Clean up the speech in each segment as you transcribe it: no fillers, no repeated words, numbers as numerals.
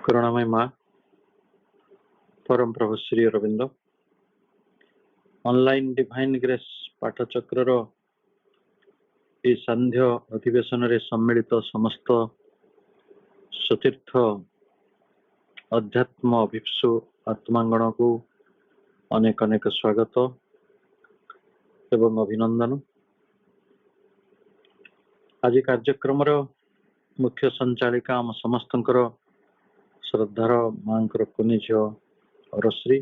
करुणामय माँ परम प्रभु Shri Aurobindo online divine grace पाठचक्र सांध्य अधिवेशन रे सम्मिलित समस्त सतीर्थ अध्यात्म अभिप्सु आत्मांगण को अनेक अनेक स्वागत एवं अभिनंदन। आज कार्यक्रम मुख्य संचालिका आम समस्त श्रद्धार माँ कुनी झी रश्री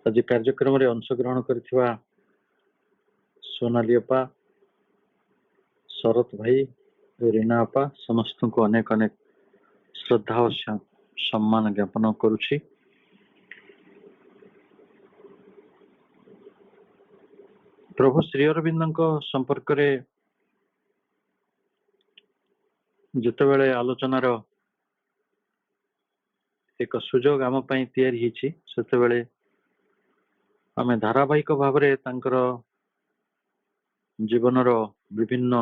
आज कार्यक्रम रे अंशग्रहण करथिबा सोनाली अपा शरत भाई रीना अपा समस्त को अनेक अनेक श्रद्धा और सम्मान ज्ञापन करुछि। प्रभु श्री अरविंद संपर्क रे जितेबेले आलोचनार एक सुजोग आम पई तैयारी हिछि सेतेबेले आमे धारावाहिक भाव रे तांकर जीवनर विभिन्न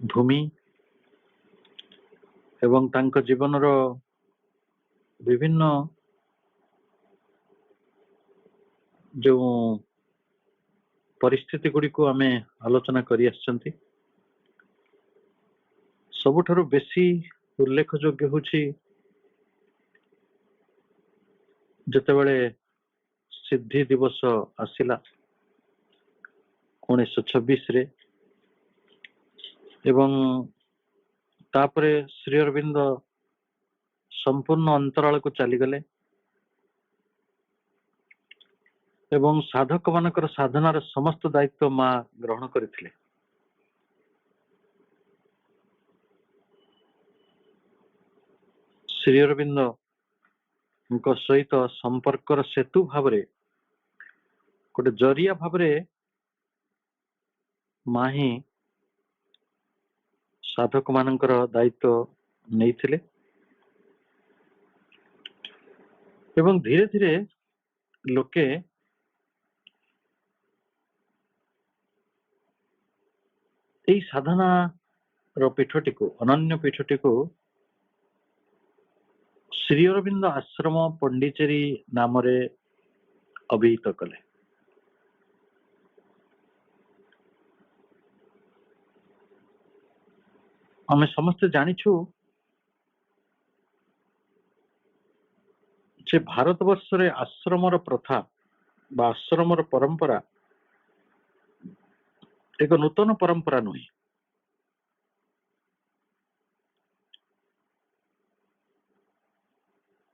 भूमि एवं तांक जीवनर विभिन्न जो परिस्थिति गुड़ी को आमे आलोचना करि आछंती। सबुठारु बेसी उल्लेख योग्य होछि जेतेबेले सिद्धि दिवस आसिला 1926 रे एवं तापरे श्री अरविंद संपूर्ण अंतराल को चली गले एवं साधक मानकर साधनार समस्त दायित्व माँ ग्रहण करथिले। श्री अरविंद सहित संपर्कर सेतु भाव गोटे जरिया भाव माँ ही साधक मानकर दायित्व नहीं थिले एवं धीरे धीरे लोके यही साधना पीठटी को अनन्य पीठटी को श्री अरविंद आश्रम पंडिचेरी नाम रे अभिहित कले। आमे समस्त जानिछु जे भारत वर्ष रे आश्रमर प्रथा बा आश्रमर परंपरा एक नूतन परंपरा नुहे।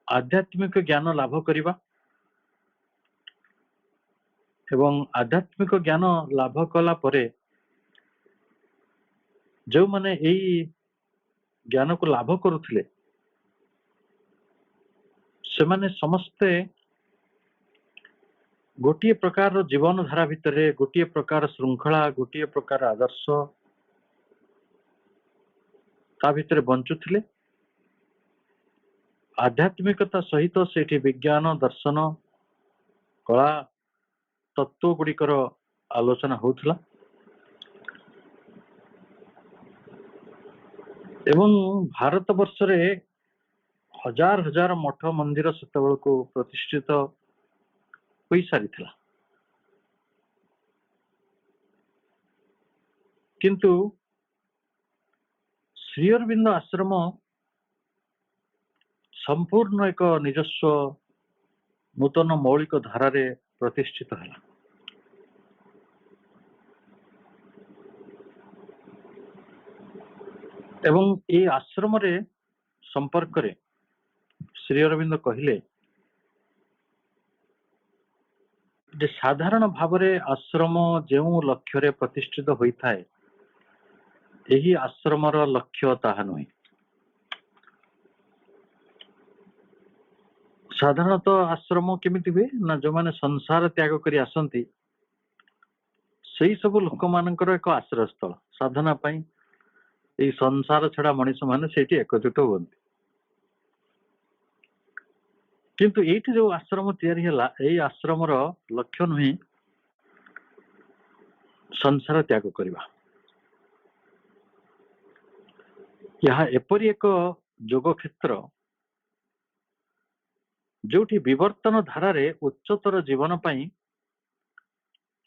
आध्यात्मिक ज्ञान लाभ करिबा एवं आध्यात्मिक ज्ञान लाभ कला परे जो माने यही ज्ञान को लाभ करुथिले से माने समस्ते गोटिए प्रकार जीवन धारा भितर गोटिए प्रकार श्रृंखला गोटिए प्रकार आदर्श ता भितर बंचुथिले। आध्यात्मिकता सहित सेठी विज्ञान दर्शन कला तत्व गुड़िकर आलोचना होउथला एवं भारत वर्ष रे हजार हजार मठ मंदिर सेतबेल को प्रतिष्ठित होई सारिथिला किंतु श्री अरविंद आश्रम संपूर्ण एक निजस्व नूतन मौलिक धारा रे प्रतिष्ठित है एवं ये आश्रम रे संपर्क रे श्री अरविंद कहले जे साधारण भाव रे आश्रम जो लक्ष्य रे प्रतिष्ठित होता है यही आश्रमर लक्ष्य ताहा नुहे। साधारणतः आश्रम केमिति हुए ना जो माने संसार त्याग करी आसंती सही सब लोक मानकर एक आश्रय स्थल साधना पाई ये संसार छड़ा मनीष माने सेठी एकजुट हुअन्ति किंतु एठी जो आश्रम तैयारी हला एई आश्रमर लक्ष्य नुहे संसार त्याग करिबा यह एपरी एक जोग क्षेत्र जोठी विवर्तन धारा उच्चतर जीवन पाई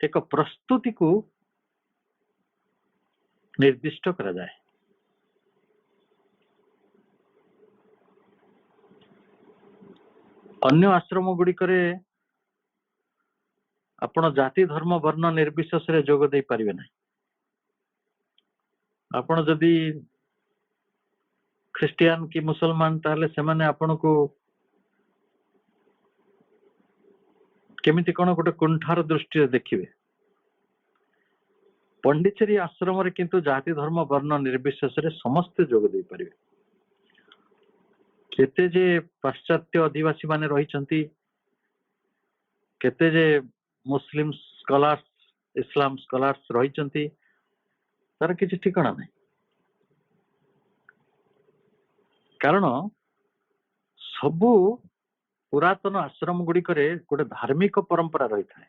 एक प्रस्तुति को निर्दिष्ट करा जाए। अन्य आश्रम गुड़िकरे आपण जाति धर्म वर्ण निर्विशेष रे जोग दे पारिबे नहीं। आपण जदि ख्रिस्टियन की मुसलमान ताले से माने आपण को केमिति कोन गोटे कुंठार दृष्टि देखिबे। पंडिचेरी आश्रम रे किंतु जाति धर्म वर्ण निर्विशेष रे समस्त जोग दे पारिबे। केते जे पाश्चात्य आदिवासी माने रहिचंती, केते जे मुस्लिम स्कॉलर्स इस्लाम स्कॉलर्स रहिचंती, तार किछि ठिकाना नहीं। कारण सबु पुरातन आश्रम गुड़िकरे गोटे धार्मिक परंपरा रही था,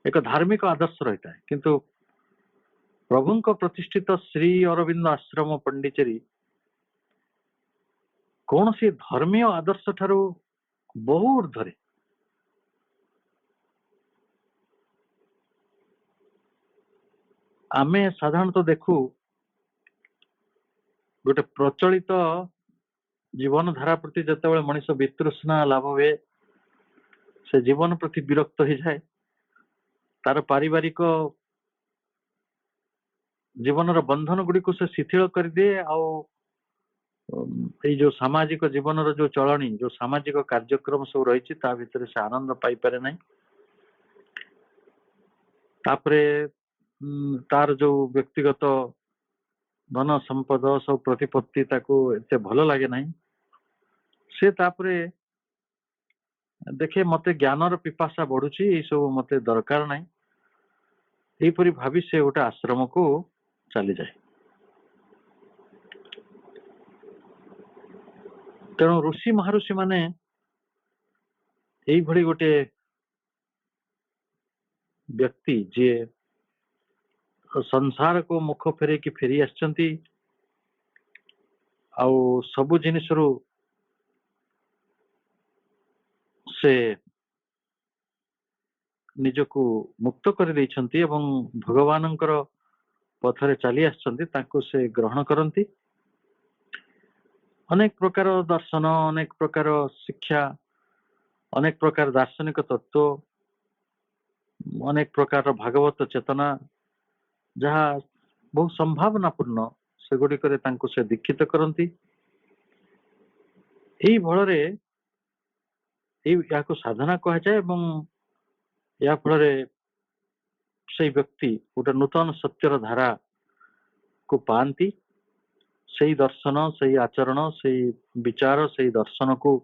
एक धार्मिक आदर्श रही था। किंतु प्रभु प्रतिष्ठित श्री अरविंद आश्रम पंडिचेरी कौन सी धर्मीय आदर्श ठारू बहु ऊर्ध्वरे। आमे साधारणतः देखू गोटे प्रचलित जीवन धारा प्रति जिते मनीष वितृष्णा लाभ हुए, से जीवन प्रति विरक्त हो जाए, तार पारिवारिक जीवन बंधन गुड़ी को से शिथिल कर दिए। ये जो सामाजिक जीवन जो चलनी जो सामाजिक कार्यक्रम सब रही भीतर से आनंद पाई पारे नहीं। तापरे तार जो व्यक्तिगत धन संपद सब प्रतिपत्ति ताको एते भल लगे नहीं। से तापरे देखे मते ज्ञानर पिपासा बढ़ुची, ये सब मते दरकार नहीं, यहीपरि भावी से गोटे आश्रम को चली जाए। तेणु ऋषि महर्षि माने यही भली गोटे व्यक्ति जे संसार को मुख फेरे कि फेरी आछंती, आउ सबु जिनिस रु से निजको मुक्त कर देइछंती एवं भगवानंकर पथरे चली आछंती, ताको से ग्रहण करंती। अनेक प्रकार दर्शन, अनेक प्रकार शिक्षा, अनेक प्रकार दार्शनिक तत्व, अनेक प्रकार भागवत चेतना जहाँ बहुत संभावनापूर्ण से गुड़िकर से दीक्षित करती। यही फल या साधना कह जाए एवं या फल से व्यक्ति गोटे नूतन सत्यर धारा को पाती। से दर्शन, से आचरण, से विचार, से दर्शन को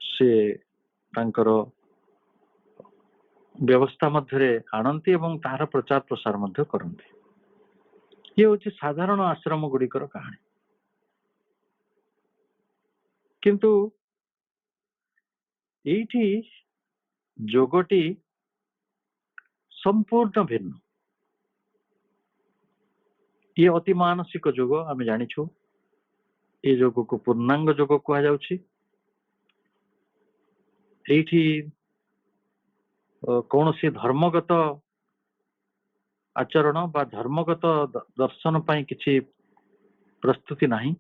से तांकर व्यवस्था मध्य आणती एवं तार प्रचार प्रसार मध्य करती। ये हूँ साधारण आश्रम गुड़िकर कहानी। किंतु एठी जोगटी संपूर्ण भिन्न। ये अति मानसिक जोग आम जानिछु। ये जोग को पूर्णांग जोग कहा जाउछि। एठी कौनसी धर्मगत आचरण बा धर्मगत दर्शन पाई किछि प्रस्तुति नहीं।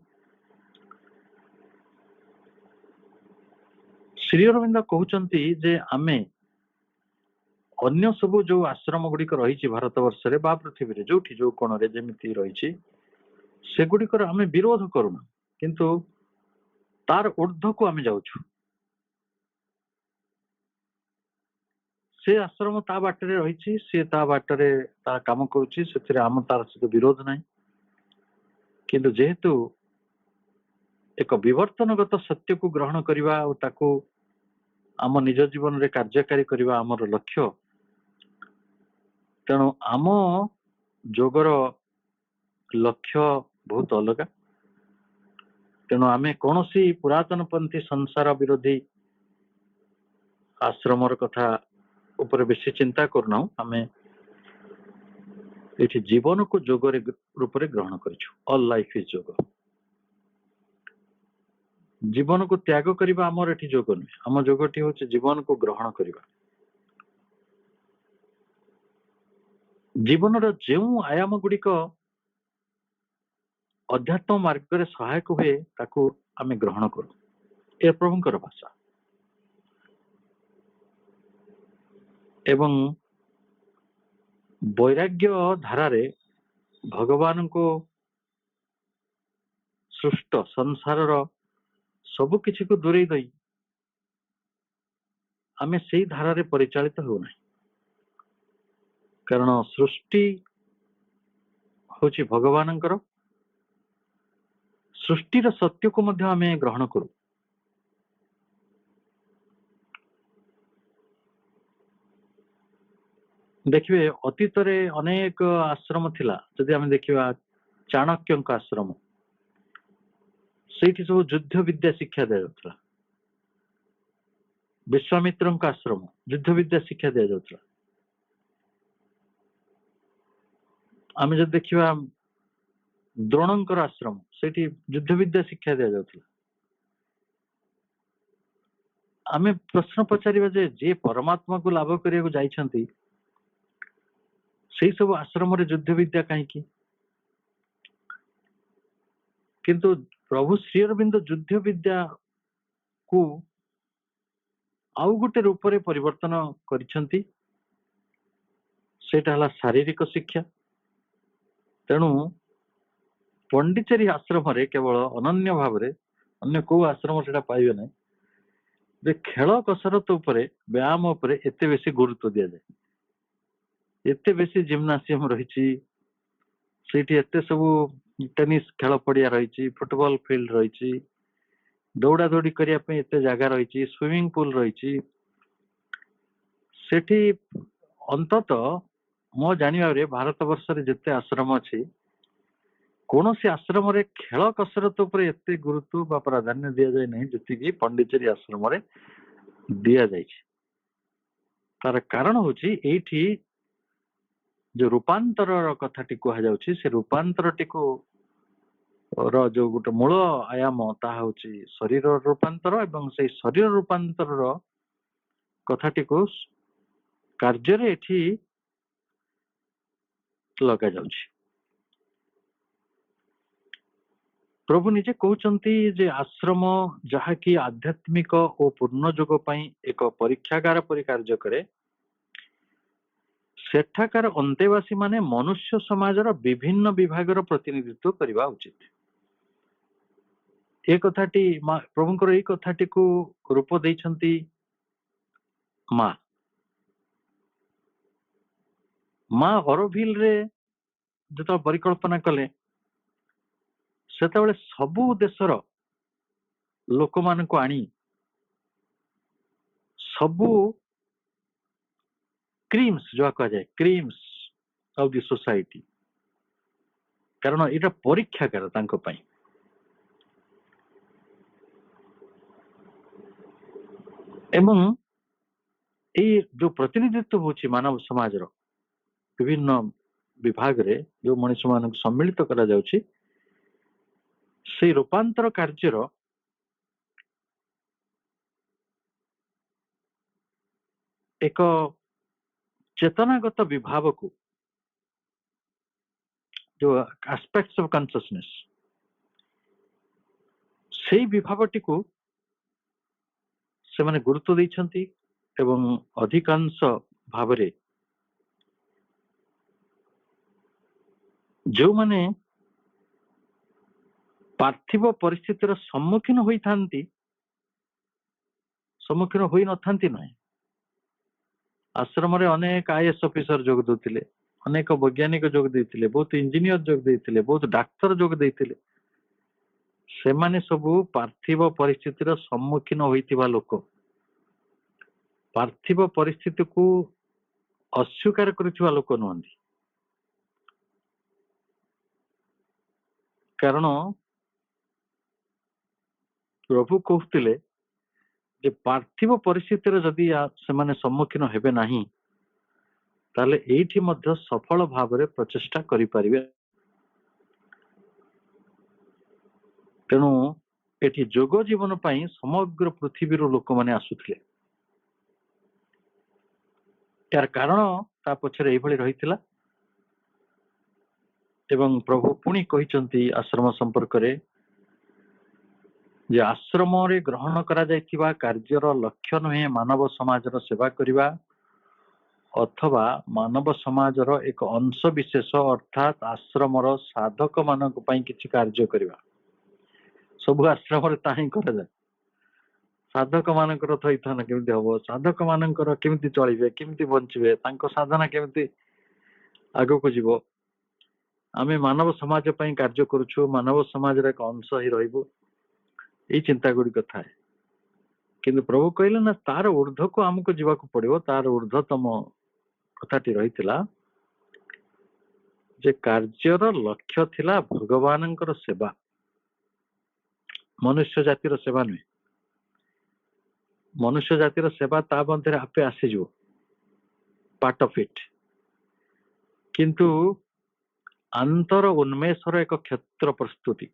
श्री अरविंद कहउचंती जे आमे अन्य सबु जो आश्रम गुड़िक रही भारत वर्ष रे बा पृथ्वी रे जोठी जो कोण रे जेमिति रही से गुड़िकर आमे विरोध करूना, किंतु तार ऊर्ध्व को आमे जाउछु। से आश्रम ता बाटरे रही, से ता बाटरे ता काम करूची, से आम तार सहित विरोध नहीं। किंतु जेहेतु एक विवर्तनगत सत्य को ग्रहण करवा और ताको आम निज जीवन रे कार्यकारी करवा आमर लक्ष्य, तेणु आम जोगर लक्ष्य बहुत अलग। तेणु आमे कौन सी पुरातन पंथी संसार विरोधी आश्रम कथा ऊपर बेसी चिंता करना। आमे ଏଠି ଜୀବନକୁ ଯୋଗରେ ରୂପରେ ଗ୍ରହଣ କରିଛୁ। ଅଲ୍ ଲାଇଫ୍ ଇଜ୍ ଯୋଗ। ଜୀବନକୁ ତ୍ୟାଗ କରିବା ଆମର ଏଠି ଯୋଗ ନୁହେଁ। ଆମ ଯୋଗଟି ହଉଛି ଜୀବନକୁ ଗ୍ରହଣ କରିବା। ଜୀବନର ଯେଉଁ ଆୟାମ ଗୁଡ଼ିକ ଅଧ୍ୟାତ୍ମ ମାର୍ଗରେ ସହାୟକ ହୁଏ ତାକୁ ଆମେ ଗ୍ରହଣ କରୁ। ଏ ପ୍ରଭୁଙ୍କର ଭାଷା। ଏବଂ ବୈରାଗ୍ୟ ଧାରାରେ ଭଗବାନଙ୍କୁ ସୃଷ୍ଟ ସଂସାରର ସବୁ କିଛିକୁ ଦୂରେଇ ଦେଇ ଆମେ ସେଇ ଧାରାରେ ପରିଚାଳିତ ହେଉନାହିଁ। କାରଣ ସୃଷ୍ଟି ହଉଛି ଭଗବାନଙ୍କର। ସୃଷ୍ଟିର ସତ୍ୟକୁ ମଧ୍ୟ ଆମେ ଗ୍ରହଣ କରୁ। ଦେଖିବେ ଅତୀତରେ ଅନେକ ଆଶ୍ରମ ଥିଲା। ଯଦି ଆମେ ଦେଖିବା ଚାଣକ୍ୟଙ୍କ ଆଶ୍ରମ, ସେଇଠି ସବୁ ଯୁଦ୍ଧ ବିଦ୍ୟା ଶିକ୍ଷା ଦିଆଯାଉଥିଲା। ବିଶ୍ୱାମିତ୍ରଙ୍କ ଆଶ୍ରମ, ଯୁଦ୍ଧ ବିଦ୍ୟା ଶିକ୍ଷା ଦିଆଯାଉଥିଲା। ଆମେ ଯଦି ଦେଖିବା ଦ୍ରୋଣଙ୍କର ଆଶ୍ରମ, ସେଇଠି ଯୁଦ୍ଧ ବିଦ୍ୟା ଶିକ୍ଷା ଦିଆଯାଉଥିଲା। ଆମେ ପ୍ରଶ୍ନ ପଚାରିବା ଯେ ଯିଏ ପରମାତ୍ମାକୁ ଲାଭ କରିବାକୁ ଯାଇଛନ୍ତି ସେଇ ସବୁ ଆଶ୍ରମରେ ଯୁଦ୍ଧ ବିଦ୍ୟା କାହିଁକି? କିନ୍ତୁ ପ୍ରଭୁ ଶ୍ରୀ ଅରବିନ୍ଦ ଯୁଦ୍ଧ ବିଦ୍ୟାକୁ ଆଉ ଗୋଟେ ରୂପରେ ପରିବର୍ତ୍ତନ କରିଛନ୍ତି। ସେଇଟା ହେଲା ଶାରୀରିକ ଶିକ୍ଷା। ତେଣୁ ପଣ୍ଡିଚେରୀ ଆଶ୍ରମରେ କେବଳ ଅନନ୍ୟ ଭାବରେ, ଅନ୍ୟ କୋଉ ଆଶ୍ରମ ସେଟା ପାଇବେ ନାହିଁ, ଯେ ଖେଳ କସରତ ଉପରେ, ବ୍ୟାୟାମ ଉପରେ ଏତେ ବେଶୀ ଗୁରୁତ୍ୱ ଦିଆଯାଏ। ଏତେ ବେଶୀ ଜିମ୍ନାସିୟମ ରହିଛି, ସେଇଠି ଏତେ ସବୁ ଟେନିସ ଖେଳ ପଡିଆ ରହିଛି, ଫୁଟବଲ ଫିଲ୍ଡ ରହିଛି, ଦୌଡ଼ା ଦୌଡ଼ି କରିବା ପାଇଁ ଏତେ ଜାଗା ରହିଛି, ସୁଇମିଂ ପୁଲ ରହିଛି। ସେଠି ଅନ୍ତତଃ ମୋ ଜାଣିବାରେ ଭାରତ ବର୍ଷରେ ଯେତେ ଆଶ୍ରମ ଅଛି, କୌଣସି ଆଶ୍ରମରେ ଖେଳ କସରତ ଉପରେ ଏତେ ଗୁରୁତ୍ୱ ବା ପ୍ରାଧାନ୍ୟ ଦିଆଯାଏ ନାହିଁ ଯେତିକି ପଣ୍ଡିଚେରୀ ଆଶ୍ରମରେ ଦିଆଯାଇଛି। ତାର କାରଣ ହଉଛି ଏଇଠି ଯୋଉ ରୂପାନ୍ତରର କଥାଟି କୁହାଯାଉଛି, ସେ ରୂପାନ୍ତରଟିକୁ ଯୋଉ ଗୋଟେ ମୂଳ ଆୟାମ ତାହା ହଉଛି ଶରୀର ରୂପାନ୍ତର, ଏବଂ ସେଇ ଶରୀର ରୂପାନ୍ତରର କଥାଟିକୁ କାର୍ଯ୍ୟରେ ଏଠି ଲଗାଯାଉଛି। ପ୍ରଭୁ ନିଜେ କହୁଛନ୍ତି ଯେ ଆଶ୍ରମ ଯାହାକି ଆଧ୍ୟାତ୍ମିକ ଓ ପୂର୍ଣ୍ଣ ଯୋଗ ପାଇଁ ଏକ ପରୀକ୍ଷାଗାର ପରି କାର୍ଯ୍ୟ କରେ, ସେଠାକାର ଅନ୍ତେବାସୀ ମାନେ ମନୁଷ୍ୟ ସମାଜର ବିଭିନ୍ନ ବିଭାଗର ପ୍ରତିନିଧିତ୍ୱ କରିବା ଉଚିତ। ଏ କଥାଟି ପ୍ରଭୁଙ୍କର ଏଇ କଥାଟିକୁ ରୂପ ଦେଇଛନ୍ତି ମା ଅରୋଭିଲରେ ଯେତେବେଳେ ପରିକଳ୍ପନା କଲେ, ସେତେବେଳେ ସବୁ ଦେଶର ଲୋକମାନଙ୍କୁ ଆଣି ସବୁ କ୍ରିମ୍ସ, ଯାହା କୁହାଯାଏ କ୍ରିମ୍ସ ଅଫ ଦି ସୋସାଇଟି, କାରଣ ଏଇଟା ପରୀକ୍ଷାଗାର ତାଙ୍କ ପାଇଁ। ଏବଂ ଏଇ ଯୋଉ ପ୍ରତିନିଧିତ୍ୱ ହଉଛି ମାନବ ସମାଜର ବିଭିନ୍ନ ବିଭାଗରେ ଯୋଉ ମଣିଷ ମାନଙ୍କୁ ସମ୍ମିଳିତ କରାଯାଉଛି, ସେଇ ରୂପାନ୍ତର କାର୍ଯ୍ୟର ଏକ ଚେତନାଗତ ବିଭାବକୁ, ଯୋଉ ଆସ୍ପେକ୍ଟସ ଅଫ କନସିୟସନେସ୍, ସେଇ ବିଭାବଟିକୁ ସେମାନେ ଗୁରୁତ୍ୱ ଦେଇଛନ୍ତି। ଏବଂ ଅଧିକାଂଶ ଭାବରେ ଯେଉଁମାନେ ପାର୍ଥିବ ପରିସ୍ଥିତିର ସମ୍ମୁଖୀନ ହୋଇଥାନ୍ତି, ସମ୍ମୁଖୀନ ହୋଇନଥାନ୍ତି ନୁହେଁ, ଆଶ୍ରମରେ ଅନେକ IAS ଅଫିସର ଯୋଗ ଦେଉଥିଲେ, ଅନେକ ବୈଜ୍ଞାନିକ ଯୋଗ ଦେଇଥିଲେ, ବହୁତ ଇଞ୍ଜିନିୟର ଯୋଗ ଦେଇଥିଲେ, ବହୁତ ଡାକ୍ତର ଯୋଗ ଦେଇଥିଲେ। ସେମାନେ ସବୁ ପାର୍ଥିବ ପରିସ୍ଥିତିର ସମ୍ମୁଖୀନ ହୋଇଥିବା ଲୋକ। ପାର୍ଥିବ ପରିସ୍ଥିତିକୁ ଅସ୍ୱୀକାର କରୁଥିବା ଲୋକ ନୁହନ୍ତି। କାରଣ ପ୍ରଭୁ କହୁଥିଲେ ଯେ ପାର୍ଥିବ ପରିସ୍ଥିତିର ଯଦି ସେମାନେ ସମ୍ମୁଖୀନ ହେବେ ନାହିଁ, ताले एठी मध्य सफल भाव प्रचेष्टा करिपारिबे। तेणु एठी जोग जीवन पाई समग्र पृथ्वी लोक माने आसुथिले। यार कारण ता पछरे एभଳି रहितिला एवं प्रभु पुणी कहिचंती आश्रम संपर्क रे जे आश्रम रे ग्रहण करा जायतिबा कार्यर लक्ष्य नहे मानव समाजर सेवा करिबा अथवा मानव समाजर एक अंश विशेष अर्थात आश्रमर साधक मानक पई किछि कार्य करिबा। सब आश्रम रे ताही करा जाय। साधक मानकर थैथन केमिति हबो, साधक मानकर केमिति चलिबे, केमिति बंचिबे, तांको साधना केमिति आगो को जीवो। आमे मानव समाज पई कार्य करूछु, मानव समाज रे एक अंश ही रहइबो, एई चिंता गुडी कथा है। किंतु प्रभु कहले ना तार ऊर्ध्व को हमको जीवाको पड़िबो। तार ऊर्ध्वतम कथाटी रहितिला जे कार्यर लक्ष्य थिला भगवानंकर सेवा, मनुष्य जातिर सेवा नुहे। मनुष्य जातिर सेवा ता मध्य आपे आसीजो, पार्ट ऑफ इट। किंतु अंतर उन्मेषर एक क्षेत्र प्रस्तुति।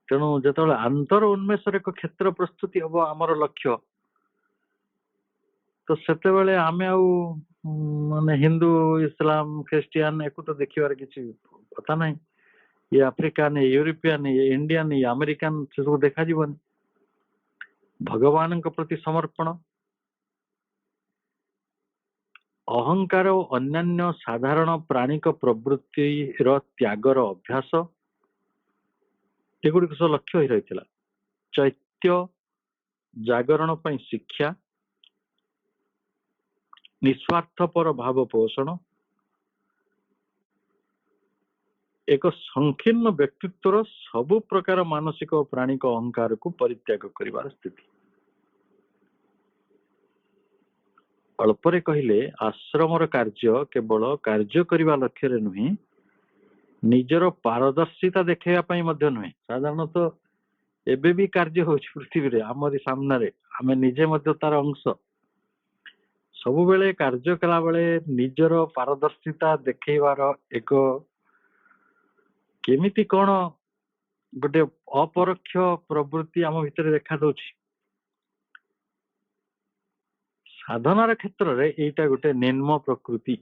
तेणु जो अंतर उन्मेषर एक क्षेत्र प्रस्तुति हम आमर लक्ष्य तो सेते बेले आमे आउ माने हिंदू इस्लाम ख्रिस्टियन एको तो देखिबार किछि पता नहीं। ये अफ्रिकान, ये यूरोपियन, ये इंडियन, ये अमेरिकन से सब देखा जीवन। भगवान के प्रति समर्पण, अहंकार और अन्यान्य साधारण प्राणिक प्रवृत्ति त्यागर अभ्यास एगुड़ी सब लक्ष्य ही रही। चैत्य जागरण पर शिक्षा, निस्वार्थपर भाव पोषण, एक संकीर्ण व्यक्तित्वर सबु प्रकार मानसिक और प्राणिक अहंकार को परित्याग करिवार स्थिति। अल्परे कहले आश्रमर कार्य केवल कार्य करिवा लक्ष्य रे नुहे, निजर पारदर्शिता देखैया पई मध्य नुहे। साधारणतः एबे भी कार्य होछि पृथ्वी रे हमरी सामने रे, हमें निजे मध्य तार अंश। सबु बेले कार्य कला बेले निजर पारदर्शिता देखैवार एक केमिति कोन गोटे अपरोक्ष प्रवृत्ति आम भितर देखा दउछि। साधनार क्षेत्र रे एटा गोटे निम्न प्रकृति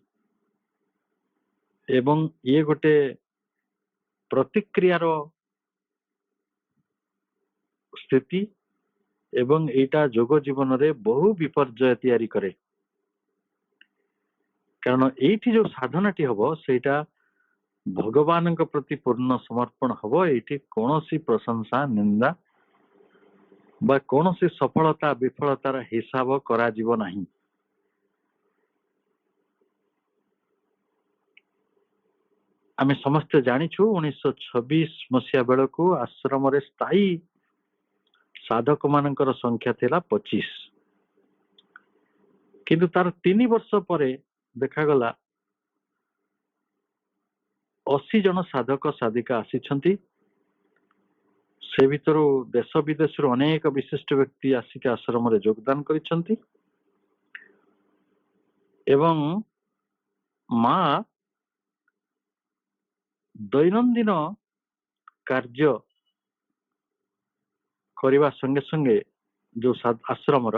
एवं ये गोटे प्रतिक्रियार स्थिति एवं एटा जोग जीवन रे बहु विपर्जय तैयारी करे। कारण एठी जो साधनाटी हबो सेटा भगवान के प्रति पूर्ण समर्पण हबो। एठी कोनोसी प्रशंसा निंदा बा कोनोसी सफलता विफलतार हिसाब करा जीव नाही। आमे समस्त जानिछु 1926 मसिया बेलको आश्रम रे स्थायी साधक मानकर संख्या थिला 25, किंतु तार 3 वर्ष परे देखा गला 80 जन साधक साधिका आसीछंती। से भितरु देश विदेश अनेक विशिष्ट व्यक्ति आसिक आश्रम रे योगदान करिछंती एवं मां दैनंदिन कार्य करवा संगे संगे जो आश्रम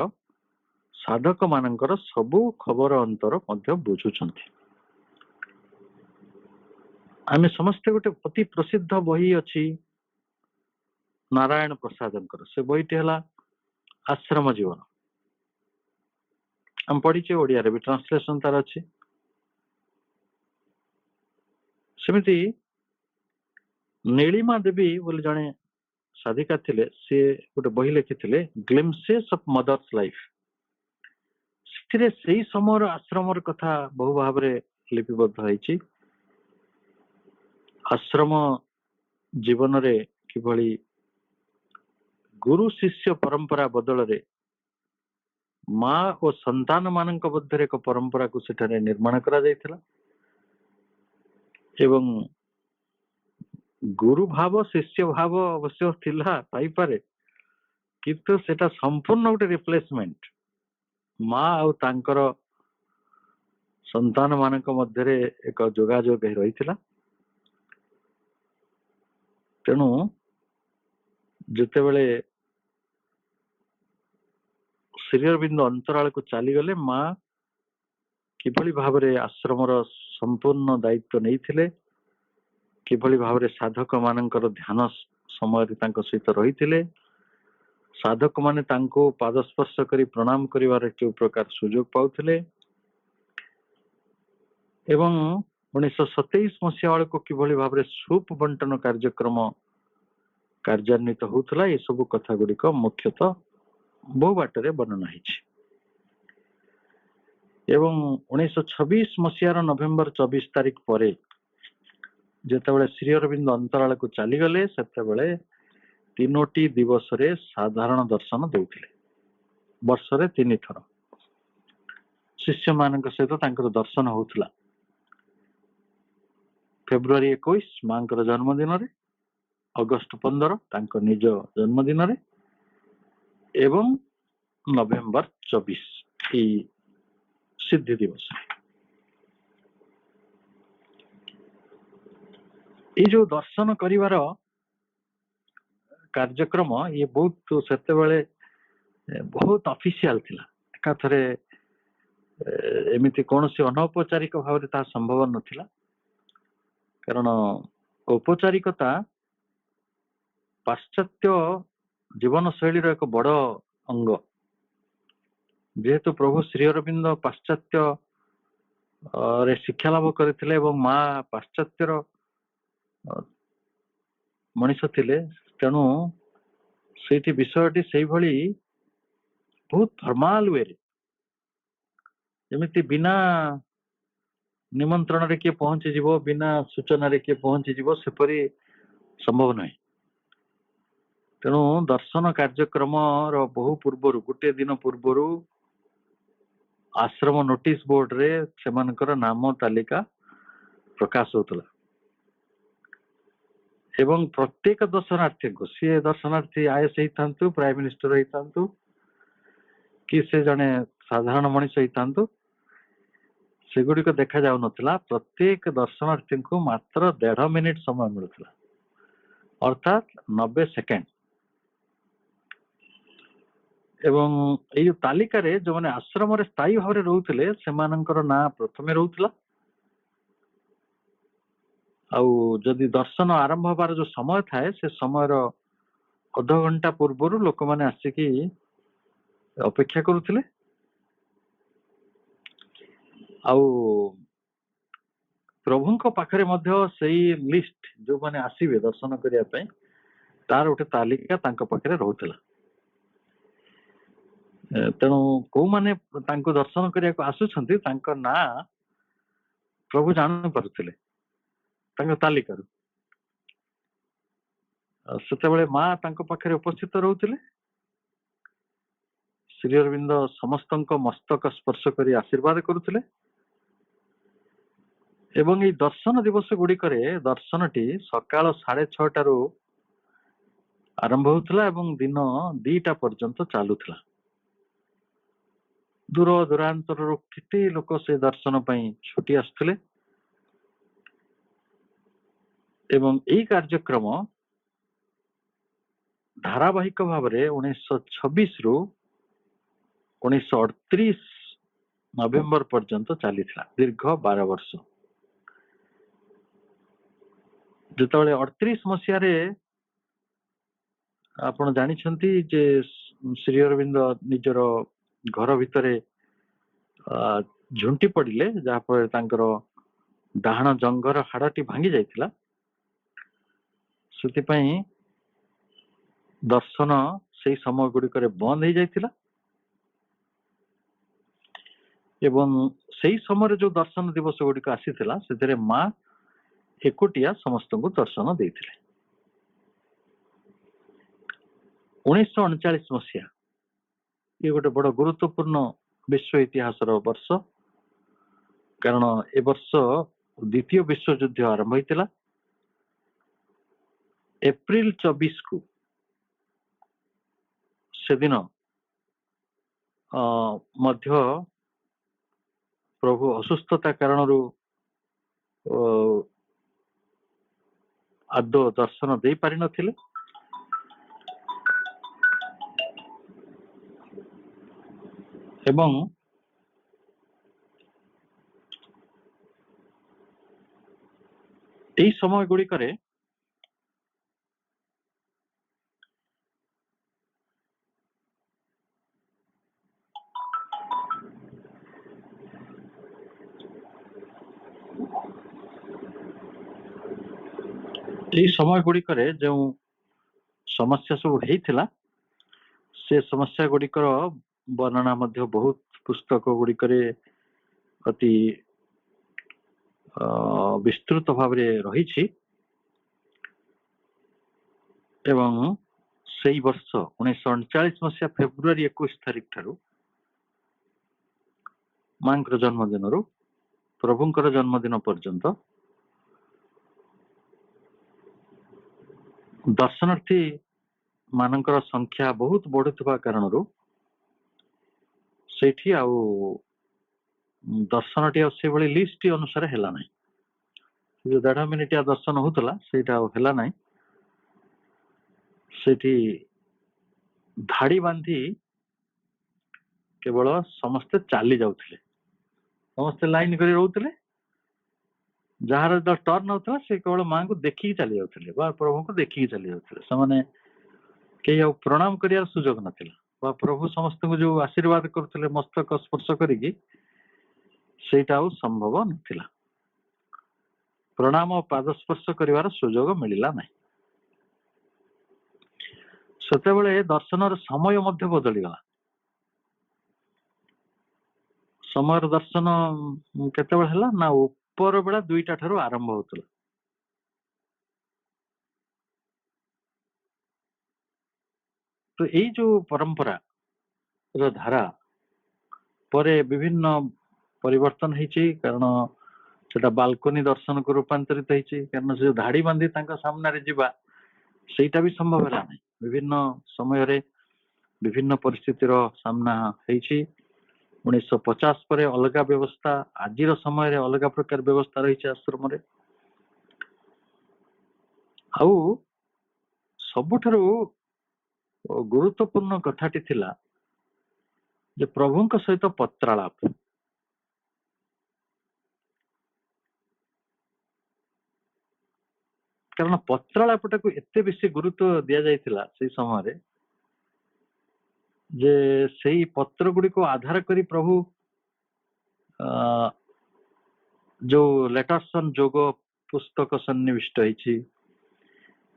साधक मानकर सबु खबर अंतर मध्य बुझुछंती। आमे समस्त गोटे अति प्रसिद्ध बही अछि नारायण प्रसादंकर। से बहीटी हला आश्रम जीवन। हम पढ़ीचे, ओडिया रे भी ट्रांसलेशन तार अछि। सेमिति नीलिमा देवी बोली जने साधिका थिले, से गोटे बही लिखिथिले ग्लिम्पसेस ऑफ मदर्स लाइफ। सेथिरे सेही समयर आश्रमर कथा बहु भाव रे लिपिबद्ध होईछि। आश्रम जीवन रे किभली गुरु शिष्य परंपरा बदल रे मां और संतान मानक मध्य एक परंपरा को सेठारे निर्माण करा जायथिला एवं गुरु भाव शिष्य भाव अवश्य थिला पाई पारे, किंतु सेटा संपूर्ण गोटे रिप्लेसमेंट। मां और तांकर संतान मानक मध्यरे एक जोगाजोग रही तेणु जितेबले श्री अरविंद अंतराल को चलीगले माँ किभली भाव आश्रमर संपूर्ण दायित्व नहीं किभली भाव साधक मानकर ध्यान समय सहित रही साधक माने तांको पादस्पर्श करी प्रणाम करिवार जो प्रकार सुजोग पाउथिले एवं 1927 मसीहा वाले को किभली भाव सूप बंटन कार्यक्रम कार्यान्वित होउथला ये सब कथा गुड़िक मुख्यतः बहु बाटर वर्णना एवं 1926 मसीहार नवेम्बर 24 तारीख पर जितेबाला श्री अरविंद अंतराल को चलीगले से तीनोटी दिवस रे साधारण दर्शन देउथिले वर्ष रे 3 थर शिष्य मानक सहित तांकर दर्शन होउथला फेब्रुआरी 21 मांकर जन्मदिन रे अगस्त 15 तांकर निज जन्मदिन रे एवं नवेम्बर 24 की सिद्धि दिवस ये जो दर्शन करिवार कार्यक्रम ये बहुत सेतेबेले बहुत ऑफिशियल थिला एकाथरे एमिति कोनोसी अनौपचारिक भाव ता संभव नथिला कारण औपचारिकता पाश्चात्य जीवन शैली एक बड़ अंग जेहेतु प्रभु श्री अरविंद पाश्चात्य रे शिक्षा लाभ करथिले एवं माँ पाश्चात्यर मनीष थिले तेणु से विषयटी से भली बहुत फॉर्माल वे जमिति बिना निमंत्रण रे किए पहुंची जीवो बिना सूचना रे किए पहुंची जीवो सेपरी संभव नहीं तेणु दर्शन कार्यक्रम रो बहु पूर्वरु गोटे दिन पूर्वरु आश्रम नोटिस बोर्ड रे सेमानकर नाम तालिका प्रकाश होतला एवं प्रत्येक दर्शनार्थी को सी दर्शनार्थी आईएएस होता प्राइम मिनिस्टर होता कि से जने साधारण मनीष होता सेगुड़िक देखा जाऊ नथिला प्रत्येक दर्शनार्थी को मात्र 1.5 मिनिट समय मिलुला अर्थात 90 सेकेंड एवं ये तालिका रे जो माने आश्रम रे स्थायी भाव रोते से ना प्रथमे रोला आउ जदि दर्शन आरंभ हबार जो समय थाए से समय अध घंटा पूर्व लोक मैंने आसिकी अपेक्षा करुले आउ प्रभु पाखरे सही लिस्ट जो माने आसीबे दर्शन करने तार गोटे तालिका तांको पाखरे रहउतला तेणु कौ माने तांको दर्शन करने को आसुछंती तांको ना प्रभु जान पारुथिले तांको तालिका सेतेबेले माँ तांको पाखरे उपस्थित रहउथिले श्री अरविंद समस्त मस्तक स्पर्श करी आशीर्वाद करुथिले एवं ये दर्शन दिवस गुड़िक दर्शनटी सकाल 6:30 आरंभ होता एवं दिन 2टा पर्यंत चलुला दूर दूरांतर केते लोक से दर्शन छुटी आसुले एवं यही कार्यक्रम धारावाहिक भाव 1926 रु 1938 नवेम्बर पर्यंत चली दीर्घ 12 वर्ष जिते 38 मसीह आपण जानिछंती जे श्री अरविंद निजर घर भितर झुंटी पड़िले जहाँफल तांकर डाहाण जंगर हाड़टी भांगी जाइथिला सेतिपई दर्शन से समय गुड़िक बंद हो जाइथिला एवं से समय जो दर्शन दिवस गुड़िक आसीथिला से माँ एकोटिया समस्त को दर्शन देथिले 1939 मसीहा ये गोटे बड़ गुरुत्वपूर्ण विश्व इतिहास वर्ष कारण ए वर्ष द्वितीय विश्व युद्ध आरंभ होता एप्रिल 24 को से दिन मध्य प्रभु असुस्थता कारण आदौ दर्शन दे पारि नथिले। एवं এই সময় গুড়িকরে এই সময় গুড়িকরে যে समस्या सब होइथिला से समस्या गुड़िकर वर्णना मध्य बहुत पुस्तक गुड़िकरे अति विस्तृत भाव रही एवं सेई वर्ष 1939 मसीहा फेब्रुआरी 21 तारिख ठारू मांकर जन्मदिन रु प्रभुंकर जन्मदिन पर्यंत दर्शनार्थी मानकर संख्या बहुत बढ़ुवा कारण सेठी आउ दर्शनटी से भली लिस्ट अनुसार हैला नहीं जो 1.5 मिनिटिया दर्शन होतला सेटा हैला नहीं सेठी धाड़ी बांधी केवल समस्ते चाली जाउथिले समस्ते लाइन करी रहउथिले जहार द टर्न होतला से केवल मां को देखि चली जाउथिले बा प्रभु को देखि चली जाउथिले समाने के या प्रणाम करियार सुजोग नथिला बा प्रभु समस्त को जो आशीर्वाद करथिले मस्तक स्पर्श करिकी सेटा संभव नथिला प्रणाम और पाद स्पर्श करिवार सुजोग मिलिला नहीं सेतेबेले दर्शनर समय मध्य बदली गला समय दर्शन केतेबेले हला ना ऊपर बेला 2टा ठारू आरंभ होतला तो यही जो परंपरा रो धारा परे विभिन्न परिवर्तन होइछि कारण सेटा बालकनी दर्शन को रूपांतरित होइछि कारण से धाड़ी बांधी तांका सामने रे जीवा सेटा भी संभव हला नहीं विभिन्न समय रे विभिन्न परिस्थितिर सामना होइछि 1950 पर अलग व्यवस्था आज समय रे अलग प्रकार व्यवस्था रही आश्रम रे आउ सबुठारु गुरुत्वपूर्ण कथाटी थिला जे प्रभुंक सहित पत्रालाप कारण पत्रालापटा को एते बेसी गुरुत्व दिया जाइथिला से समय रे जे सेही पत्र गुडी को आधार करी प्रभु जो लेटरसन जोग पुस्तक सन्निविष्ट होइछि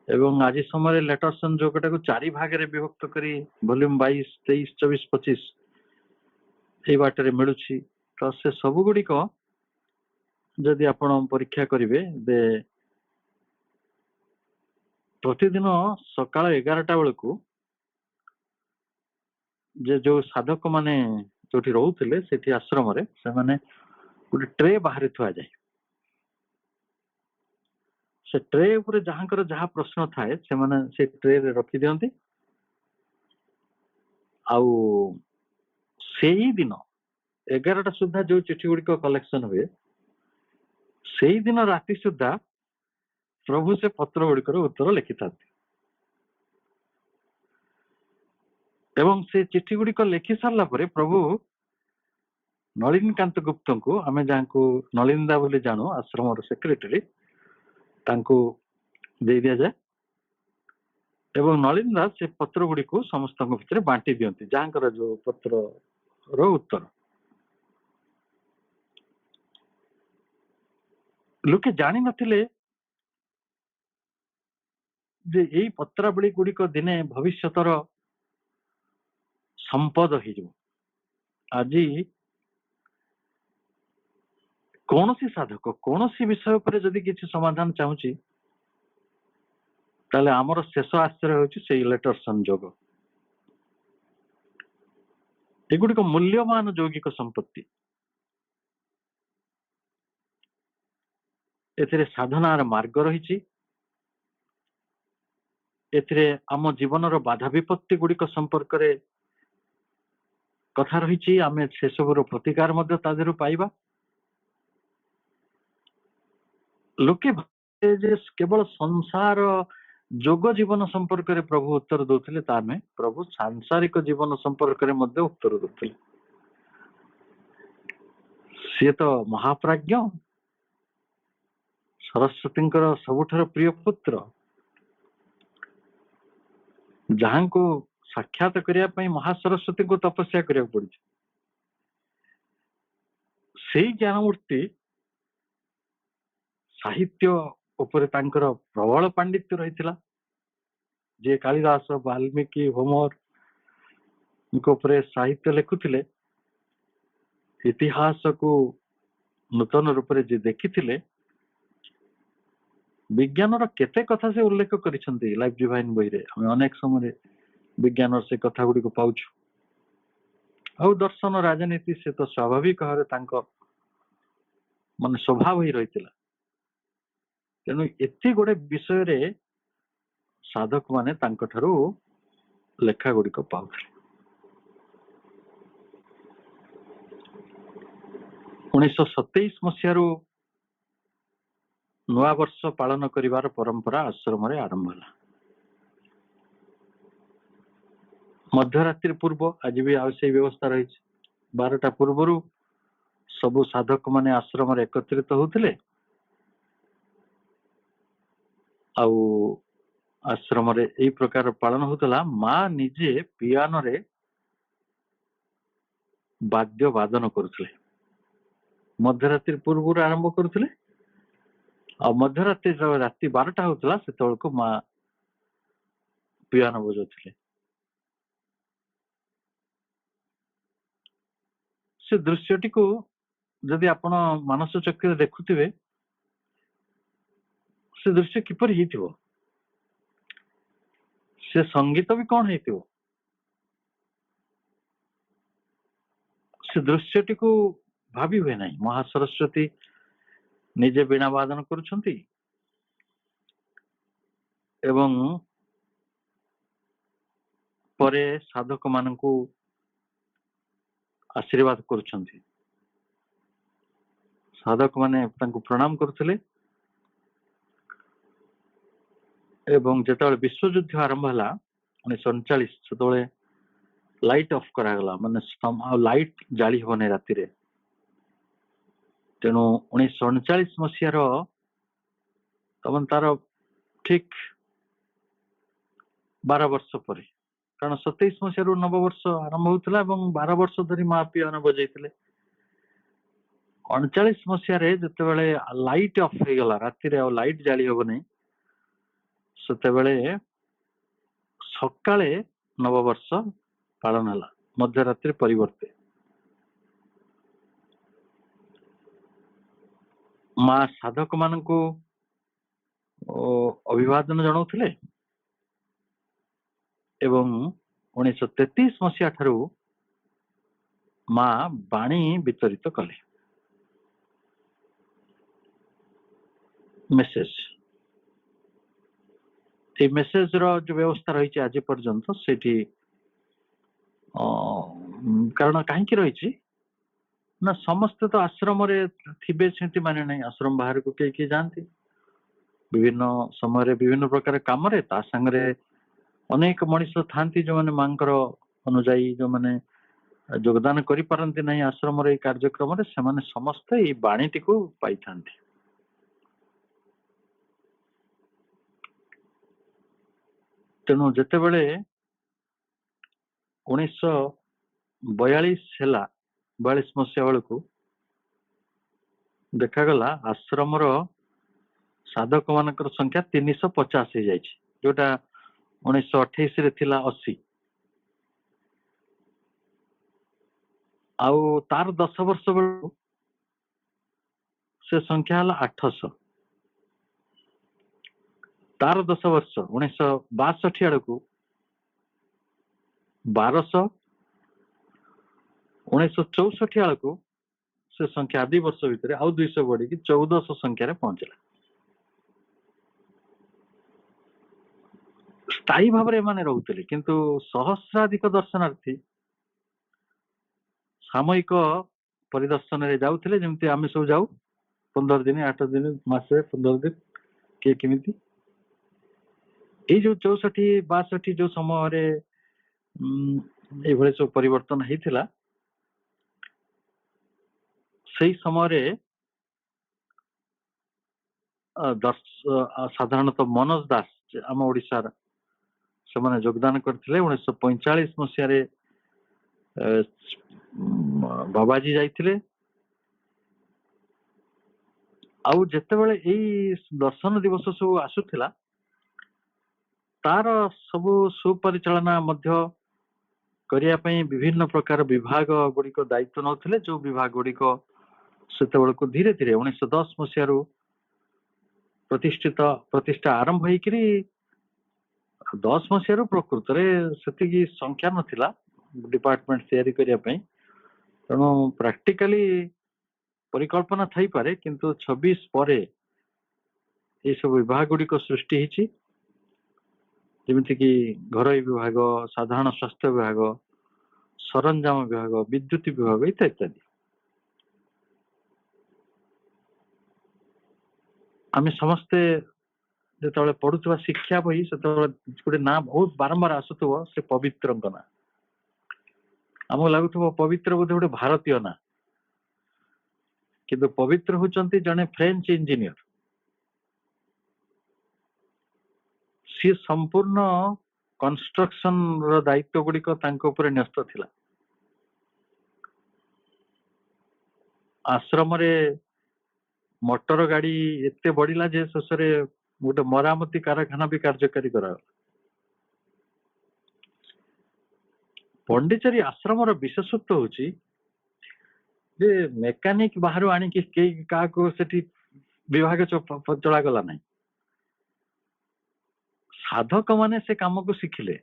एवं आज समय लेटरसन जोगटा को 4 भाग रे विभक्त करी वॉल्यूम 22 23 24 25 ए बाटरे मिलुछि तो से सब गुडी को जदि आपण परीक्षा करिवे दे प्रतिदिन सकाळ 11टा बेलू जे जो साधक माने जोठी रहउथिले सेठी आश्रम रे से माने गोटे ट्रे बाहर थुआ जाए से ट्रे ऊपर जहांकर जहा प्रश्न थाए से माने से ट्रे रे रखी दियंती आउ सेही दिन 11टा सुद्धा जो चिठी गुडी को कलेक्शन हुए सेही दिन राति सुद्धा प्रभु से पत्र गुडी को उत्तर लिखि थाते एवं से चिठी गुडी को लिखि सारला परे प्रभु नलिनीकांत गुप्त को आमे जांको नलिंदा बोली जानो आश्रम रो सेक्रेटरी तांको दे दिया जाए एवं नलिंदा से पत्र गुडी को समस्त भितर बांटी दियंती जांकर जो पत्र रो उत्तर लोके जानी नथिले जे एई पत्रावली गुडी को दिने भविष्यतर संपद हो जो आज कौन सी साधक कौन सी विषय पर जदि किसी समाधान चाहूची ताले आमर शेष आश्रय होची से लेटर संजोग एगुडी को मूल्यवान यौगिक संपत्ति एथिरे साधनार मार्ग रही एथिरे आम जीवनर बाधा विपत्ति गुड़िक संपर्क रे कथा रही आमे से सबुर प्रतिकार मध्य तादेरु पाइबा लोके भाबुଥିଲେ जे केवल संसार जोग जीवन संपर्क रे प्रभु उत्तर दउथिले ता नै प्रभु सांसारिक जीवन संपर्क रे मध्ये उत्तर दउथिले। से तो महाप्राज्ञ सरस्वतींकर सबुठार प्रिय पुत्र जहां को साक्षात करिया पई महासरस्वती को तपस्या करिया पड़ी। सेई ज्ञानमूर्ति साहित्य उपरे तांकर प्रबल पांडित्य रहितला। जे कालिदास वाल्मीकि होमर उपरे साहित्य लिखुथिले इतिहास को नूतन रूप से जे देखिथिले विज्ञान रो केते कथा से उल्लेख करिसंती लाइफ डिवाइन बही रे हम अनेक समय विज्ञान से कथा गुडी को पाउछु। और दर्शन राजनीति से तो स्वाभाविक भाव तांको मन स्वभाव ही रहितला। तेनु एति गोटे विषय रे साधक माने तांको ठारू लेखा गुडी को पाउथले। 1927 मसियारू नुआ वर्ष पालन करिवार परंपरा आश्रम रे आरंभ होला। मध्यरात्रि पूर्व आज भी आवश्यक व्यवस्था रही 12टा पूर्वरु सबु साधक माने आश्रम रे एकत्रित होउथिले। आउ आश्रम रे एई प्रकार पालन होतला। मां निजे पियानो रे वाद्य वादन करुथिले। मध्यरात्रि पूर्व आरंभ करुथिले आ मध्यरात्रि राति 12टा होतला सेतळको मां पियानो बजाउथिले। से दृश्यटी को जदि आपण मानस चक्र देखुथिबे से दृश्य किपर हिथिबो से संगीत भी कौन हेतिबो से दृश्यटी को भाभी हुए नहीं। महासरस्वती निजे वीणा वादन करुछंती एवं परे साधक मानकू आशीर्वाद करुछंती। साधक माने तांको प्रणाम करथिले एवं जेतବେଳେ विश्व युद्ध आरंभ होला 1939 सेतବେଳେ लाइट ऑफ करा गला माने लाइट जाली होने राति रे। तेणु 1939 मसियार तमन तार ठीक 12 वर्ष पर कारण 27 मसियार नव वर्ष आरंभ होतला एवं 12 वर्ष धरी मां पियानो बजैतिले। 39 मसियार जेतेबेले लाइट ऑफ हो गला राति रे लाइट जाली होबो नै सेतेबेले सकाळे नव वर्ष पालन होला मध्यरात्रि परिवर्ते। मां साधक मानकू अभिवादन जनाउथिले एवं 1933 मसिया ठारू मां बाणी वितरित कले मेसेज। ये मेसेज रो जो व्यवस्था रही आज पर्यंत सेठी कारण कहीं रही ना समस्त तो आश्रम रे थिबे सेठी माने नहीं। आश्रम बाहर को के जानती विभिन्न समय विभिन्न प्रकार काम रे ता संगरे अनेक मनीष थांती जो माने मांकर अनुजाई जो माने योगदान करि पारंती नहीं आश्रम रे कार्यक्रम रे से माने समस्त ई बाणीटी को पाई थांती। तेणु जेते बेले 1942 हैला 42 मसिया बेलू देखा गला आश्रम रो साधक मानकर संख्या 350 हो जाइए जोटा 1928 रे थिला 80 आउ तार 10 वर्ष बेलू से संख्या हला 800 तार 10 वर्ष 1962 आड़ को 1200 1964 आड़ को से संख्या 2 वर्ष भितर आउ 200 बढ़ी 1400 संख्या पहुंचला। स्थायी भाव में रोते किंतु सहस्राधिक दर्शनार्थी सामयिक परिदर्शन रे जाउथिले जेमति आमे सब जाऊ 15 दिन 8 दिन मासे 15 दिन किए केमिति एई जो 64 62 जो समय रे एई भले सब परिवर्तन हेतिला सेई समय रे साधारणतः मनोज दास आम ओडिशा से माने योगदान करथिले 1945 मसिया रे बाबाजी जाइथिले आउ जेतेबेले एई दर्शन दिवस सब आसुथिला तार सबु सुपरिचालना मध्य करिया पई विभिन्न प्रकार विभाग गुड़िक दायित्व नौथिले जो विभाग गुड़िक सेतेबेले को धीरे धीरे 1910 मसिया रो प्रतिष्ठा आरंभ होइकरी 10 मसिया रो प्रकृत रे सेतिकी संख्या नथिला डिपार्टमेंट तयारी करिया पई तेणु प्रैक्टिकली परिकल्पना थई पारे किंतु 26 परे ये सब विभाग गुड़िक सृष्टि हिची जेमिति कि घरोई विभाग साधारण स्वास्थ्य विभाग सरंजाम विभाग विद्युत विभाग इत्यादि आमे समस्ते जेतबेले पढुथबा शिक्षा बही सेतबेले गोटे ना बहुत बारंबार आसुथबो से पवित्रंक ना हमको लागुथबो पवित्र बोधे गोटे भारतीय ना किंतु पवित्र होचंती जने फ्रेंच इंजीनियर सी संपूर्ण कंस्ट्रक्शन रो दायित्व गुड़िक तांको ऊपर न्यस्त थिला आश्रम रे मोटर गाड़ी एते बढ़िला जे ससरे गोटे मरामती कारखाना भी कार्यकारी करा पंडिचेरी आश्रम रो विशेषत्व होची जे मेकानिक बाहर आनी कि के का को सेठी विभाग चला गला नहीं साधक माने से काम को शिखिले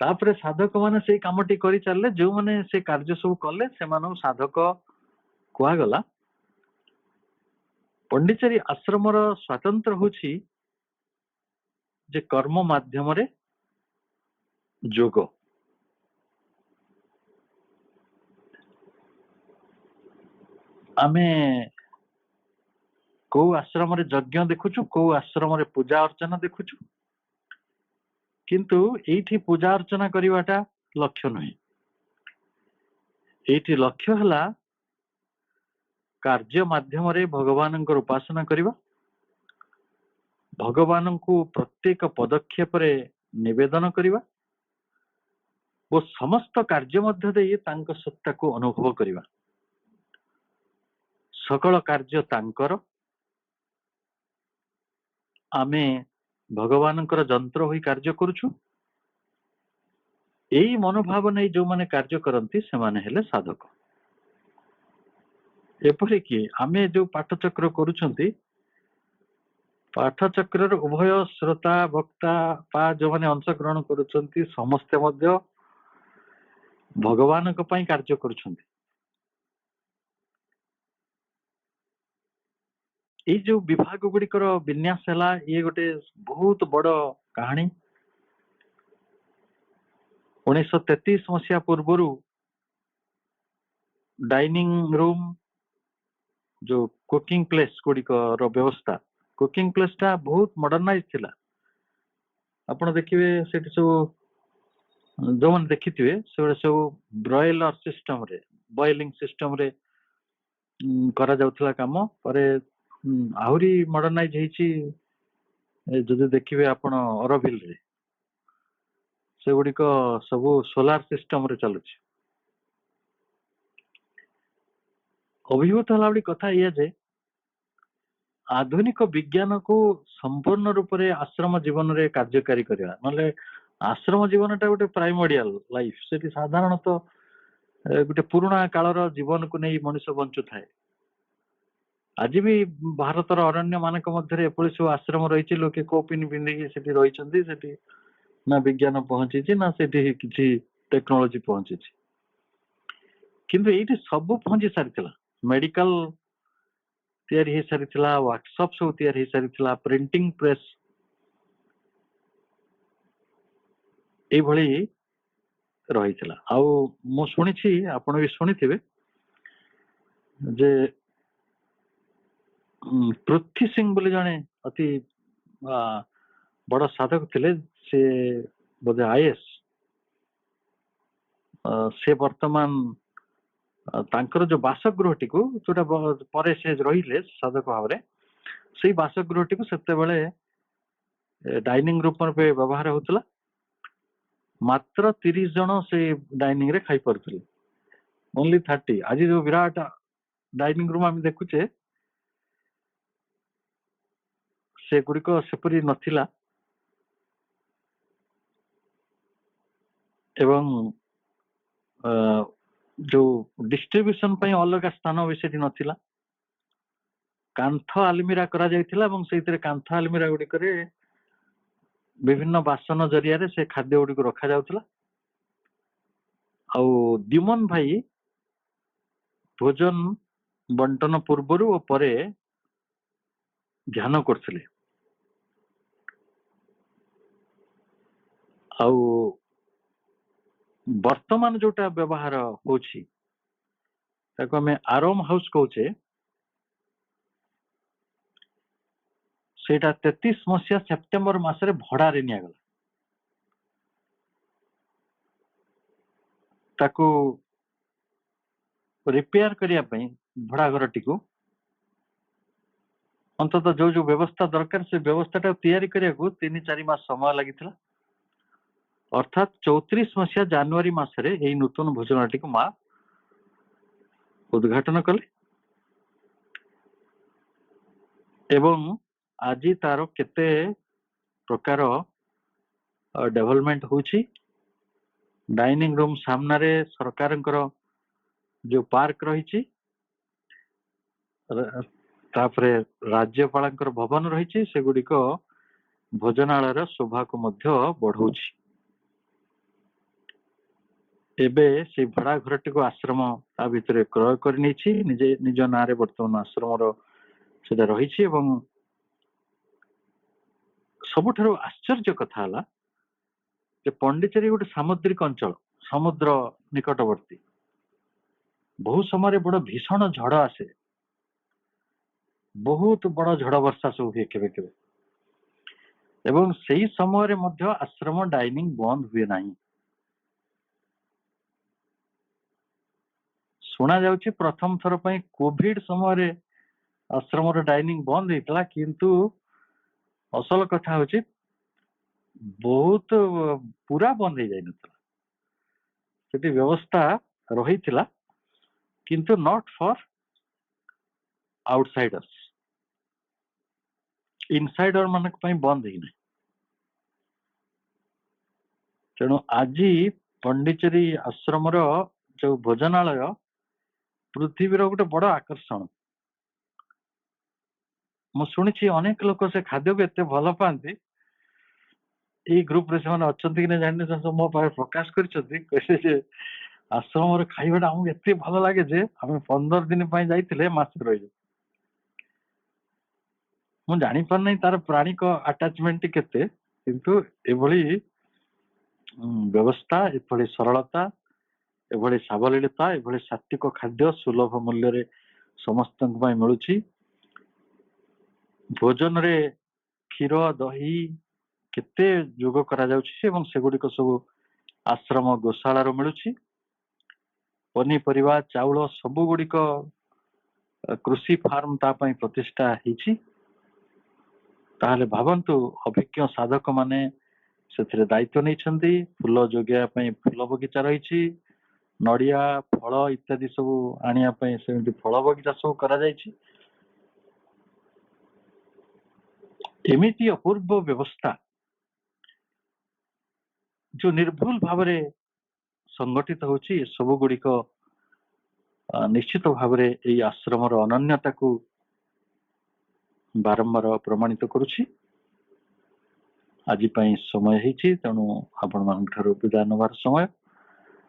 तापरे साधक माने से कामटी करि चलले जो माने से कार्य सब कले से मानो साधक कुआ गला पंडिचेरी आश्रम रो स्वतंत्र होची जे कर्म माध्यम रे जोग आमे को आश्रम रे यज्ञ देखुछु को आश्रम रे पूजा अर्चना देखुछु किंतु एठी पूजा अर्चना करिवाटा लक्ष्य नहीं एठी लक्ष्य हला कार्य माध्यम रे भगवान को उपासना करिवा भगवान को प्रत्येक पदक्षेप रे निवेदन करिवा वो समस्त कार्य मध्य दे तांको सत्ता को अनुभव करिवा सकल कार्य तांकर आमे भगवान जंत्र होई कार्य करुछु एई मनोभाव नहीं जो माने कार्य करंती से माने हेले साधक एपरि कि आमे जो पाठचक्र करूछंती पाठचक्र उभय श्रोता वक्ता पा जो माने अंश ग्रहण करूछंती समस्त मध्य भगवान को पई कार्य करूछंती ये जो विभाग गुड़िकर विन्यास है ये गोटे बहुत बड़ कहानी 1933 मसीहा पूर्व डाइनिंग रूम जो कुकिंग प्लेस गुड़िकर व्यवस्था कुकिंग प्लेस टा बहुत मॉडर्नाइज थिला आपण देखिबे सेठी सब जो मन देखिथिबे से सब ब्रॉयलर सिस्टम रे बॉइलिंग सिस्टम रे करा जाउथला काम परे आहुरी मॉडर्नाइज हेची जदि देखिबे आपण अरविल रे से गुड़िक सब सोलार सिस्टम रे चलुची अभिभूत हला कथा ये जे आधुनिक विज्ञान को संपूर्ण रूप से आश्रम जीवन रे कार्यकारी करिया नले आश्रम जीवन टा गोटे प्राइमोडियल लाइफ सेठी साधारणतः गोटे पुराना कालर जीवन को नहीं मनुष्य बंचु थाए आज भी भारतर अरण्य मानक मध्य एपरि सब आश्रम रही लोके कोपिन पिंधिकी सेठी रहिचंदी सेठी ना विज्ञान पहुंची ना सेठी किछि टेक्नोलॉजी पहुंची किंतु एठी सब पहुंची सारितला मेडिकल तैयारी हो सारी वर्कशॉप सब तैयारी हो सारी प्रिंटिंग प्रेस ये रही आउ मु शुणी आपण भी शुणी जे पृथ्वी सिंह बोले जने अति बड़ साधक थिले से बोधे आईएएस से वर्तमान तांकर जो बासगृहटी को जोटा परे से रहिले साधक भाव से बासगृहटी को सेते बेले डाइनिंग रूम पे व्यवहार होतला मात्र 30 जन से डाइनिंग रे खाई परथले ओनली 30 आज जो विराट डाइनिंग रूम आम देखुचे से गुड़िक सेपरी नथिला एवं जो डिस्ट्रीब्यूशन पई अलग स्थान भी सेठी नथिला कांथ आलमीरा करा जायथिला एवं सेइतरे कांथ आलमीरा गुडी करे विभिन्न बासन जरिया रे से खाद्य गुडी को रखा जाउथला आउ दिमन भाई भोजन बंटन पूर्वरु और परे ध्यान करथिले आउ वर्तमान जोटा व्यवहार होछि ताको हमें आराम हाउस कहूचे सेटा 33 मसिया सेप्टेम्बर मासरे भड़ा रे निया गला ताको रिपेयर करिया पई भड़ा घरटी को अंतत जो जो व्यवस्था दरकार से व्यवस्थाटा तैयारी करिया को 3-4 मास समय लागिथिला अर्थात 34 मसिया जनवरी मासरे एई नूतन भोजनाटी को मां उद्घाटन कले एवं आज तार केते प्रकार डेवलपमेंट होछि डाइनिंग रूम सामना रे सरकारंकर जो पार्क रही तापरे राज्यपालंकर भवन रही से गुड़िक भोजनालय शोभा को मध्य बढ़ाउछि एबे से भड़ा घरटी को आश्रम ता भितरे क्रय कर निजे निज ना रे वर्तमान आश्रम रो सेटा रही एवं सबुठारु आश्चर्य कथा हला जे पंडिचेरी गोटे सामुद्रिक अंचल समुद्र निकटवर्ती बहु समय बड़ भीषण झड़ आसे बहुत बड़ झड़ वर्षा सब हुए केबे केबे एवं सही समय रे मध्य आश्रम डाइनिंग बंद हुए नाही सुना जाउछि प्रथम थर पई कोविड समय रे आश्रम रो डाइनिंग बंद हेतला किंतु असल कथा होछि बहुत पूरा बंद हो जाय नथला सेठी व्यवस्था रही थिला किंतु नॉट फॉर आउटसाइडर्स इनसाइडर मानक पई बंद ही नहीं तेणु आज पंडिचेरी आश्रम रो जो भोजनालय पृथ्वी रो गोटे बड़ आकर्षण मु सुनिछि अनेक लोक से खाद्य को एते भल पाती ग्रुप रे से अच्छा कि जाने मो पाखे प्रकाश कर आश्रम रे खाइबाटा हमको एते भल लगे जे आम 15 दिन जाइए मासे रही मु जानी पार नहीं तार प्राणिक आटाचमेंट केते किंतु एभली व्यवस्था एभली सरलता एभली सावलीलता एभली सात्विक खाद्य सुलभ मूल्य रे समस्त मिलुची भोजन रे क्षीर दही केते जोग करा जाउछि एवं सेगुडिक सब आश्रम गोशाला रो मिलुछि पनीपरिया चाउल सबु गुड़िक कृषि फार्म ता पई प्रतिष्ठा हिची ताहले भावंतु अभिज्ञ साधक माने सेथिरे दायित्व नहीं फूल जोगिया पई फूल बगीचा रही नड़िया फल इत्यादि सब आनिया पई सेमति फल बगीचा सब करा जायछि एमिति अपूर्व व्यवस्था जो निर्भुल भाव रे संगठित होछि सब गुड़िक निश्चित भाव रे एई आश्रम रो अनन्यता को बारंबार प्रमाणित करुछि आज पई समय हिची तेणु आपण मान ठारो विदाय नबार समय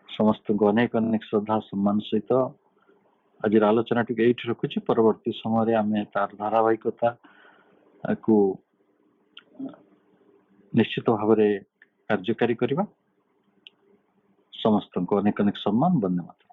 समस्त को अनेक अनेक श्रद्धा सम्मान सहित आज आलोचना टी एठी रखुछि परवर्ती समय रे आमे तार धारावाहिकता को निश्चित भाव रे कार्यकारी करिबा समस्त को अनेक अनेक सम्मान धन्यवाद।